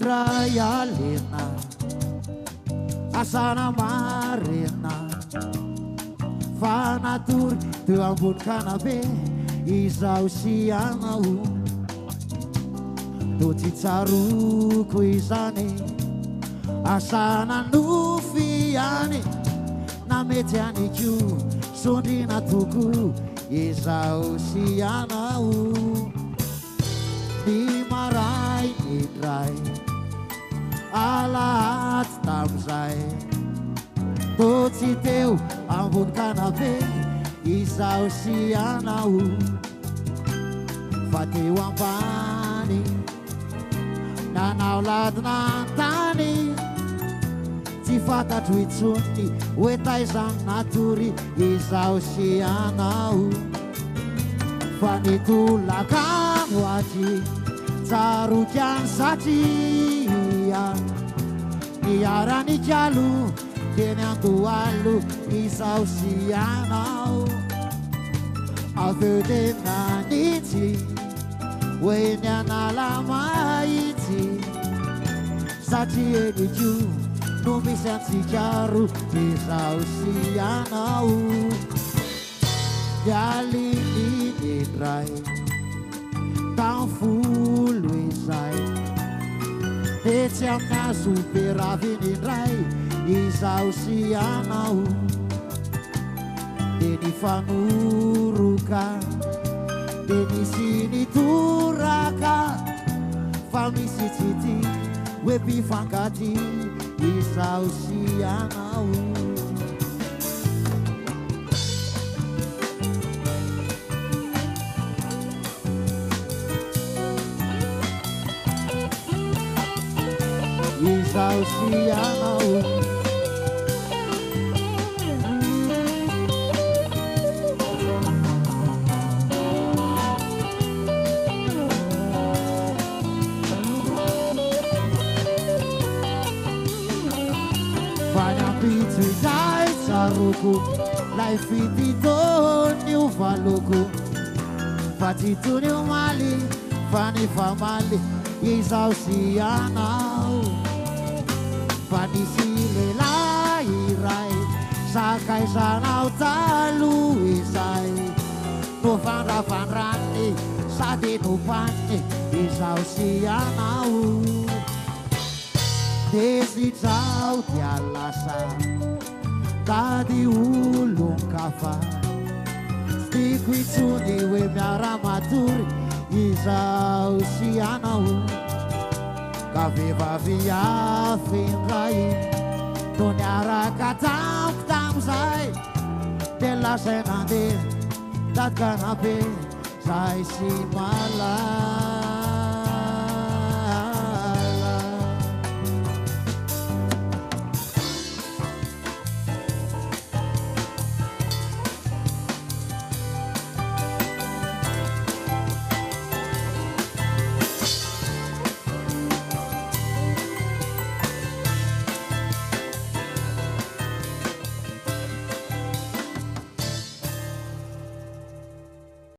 indray alina asana marina fanatory teo ambony kanabe izao sy anao do tsy tsaroko izany asana nofiany na mety aniko sondrina toko izao sy anao ny maray indray alahaty tamizay do tsy teo ambony kanabe izao sy anao fa teo ambany nanao ladina antany tsy fantatro itsony hoe taizany natory izao sy anao fa nitolakano aty tsarokyany satria niara-nikalo teny andohalo izao sy anao aveo tena nitsy hoe ny anala mahitsy satria eniko no misy antsikaro izao sy anao nialiny indray tamfolo izay de tsy aminazo beraviny indray izao sy anao de nifanoroka de nisy nitoraka fa misy tsity hoe mpifankaty izao sy anao izao sy anao fanyampitso izay tsaroko lay fititony io valoko fa tsy tony io maly fa ny famaly izao sy anao fa nisy lehilahy iray sakaizanao talo izay no fandrafandrany sady nompaniny izao sy anao de sitrao dia lasa tady olon-kafa tiko itsony hoe miara-matory izao sy anao ka vehivavy afindray no niaraka tamiko tamizay de lasay nandeha tatkanabe zay sy malay